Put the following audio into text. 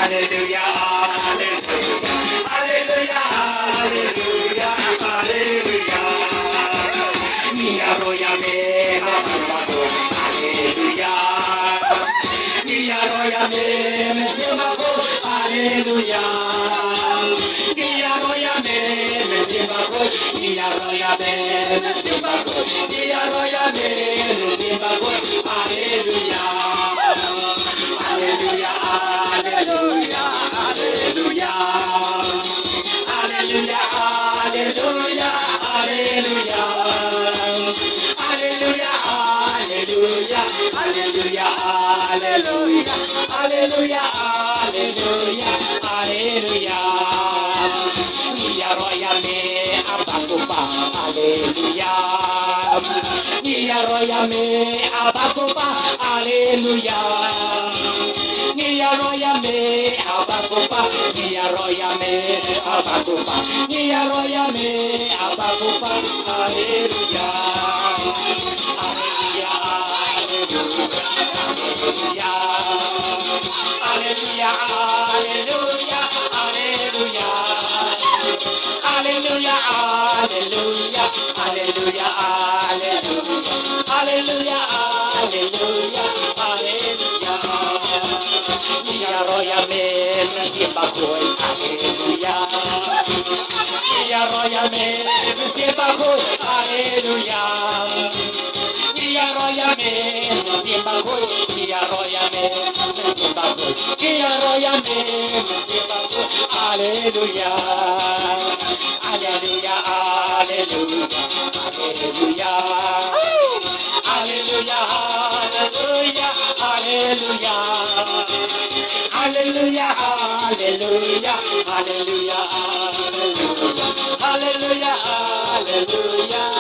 Hallelujah, hallelujah, hallelujah, hallelujah, hallelujah. Mia roya me masimago, hallelujah. Mia roya me masimago, hallelujah. Mia roya me masimago, mia roya me masimago, mia roya me masimago, hallelujah. Hallelujah, hallelujah, hallelujah. Hallelujah, hallelujah, hallelujah. Hallelujah, hallelujah, hallelujah, hallelujah. Hallelujah, hallelujah, hallelujah. Nia roya me abakupa, hallelujah. Nia roya me abakupa, hallelujah. Nia roya me abakupa, nia roya me abakupa, nia roya me abakupa, hallelujah. Hallelujah, hallelujah, hallelujah, hallelujah, hallelujah. Hallelujah, hallelujah, hallelujah, hallelujah, hallelujah, hallelujah, hallelujah. Nia roya me siemba koi, hallelujah. Nia roya me siemba koi, hallelujah. Nia roya me siemba koi, nia roya me siemba koi, nia roya me siemba koi, hallelujah. Hallelujah, hallelujah, hallelujah. Hallelujah, hallelujah, hallelujah. Hallelujah, hallelujah, hallelujah, hallelujah. Hallelujah, hallelujah.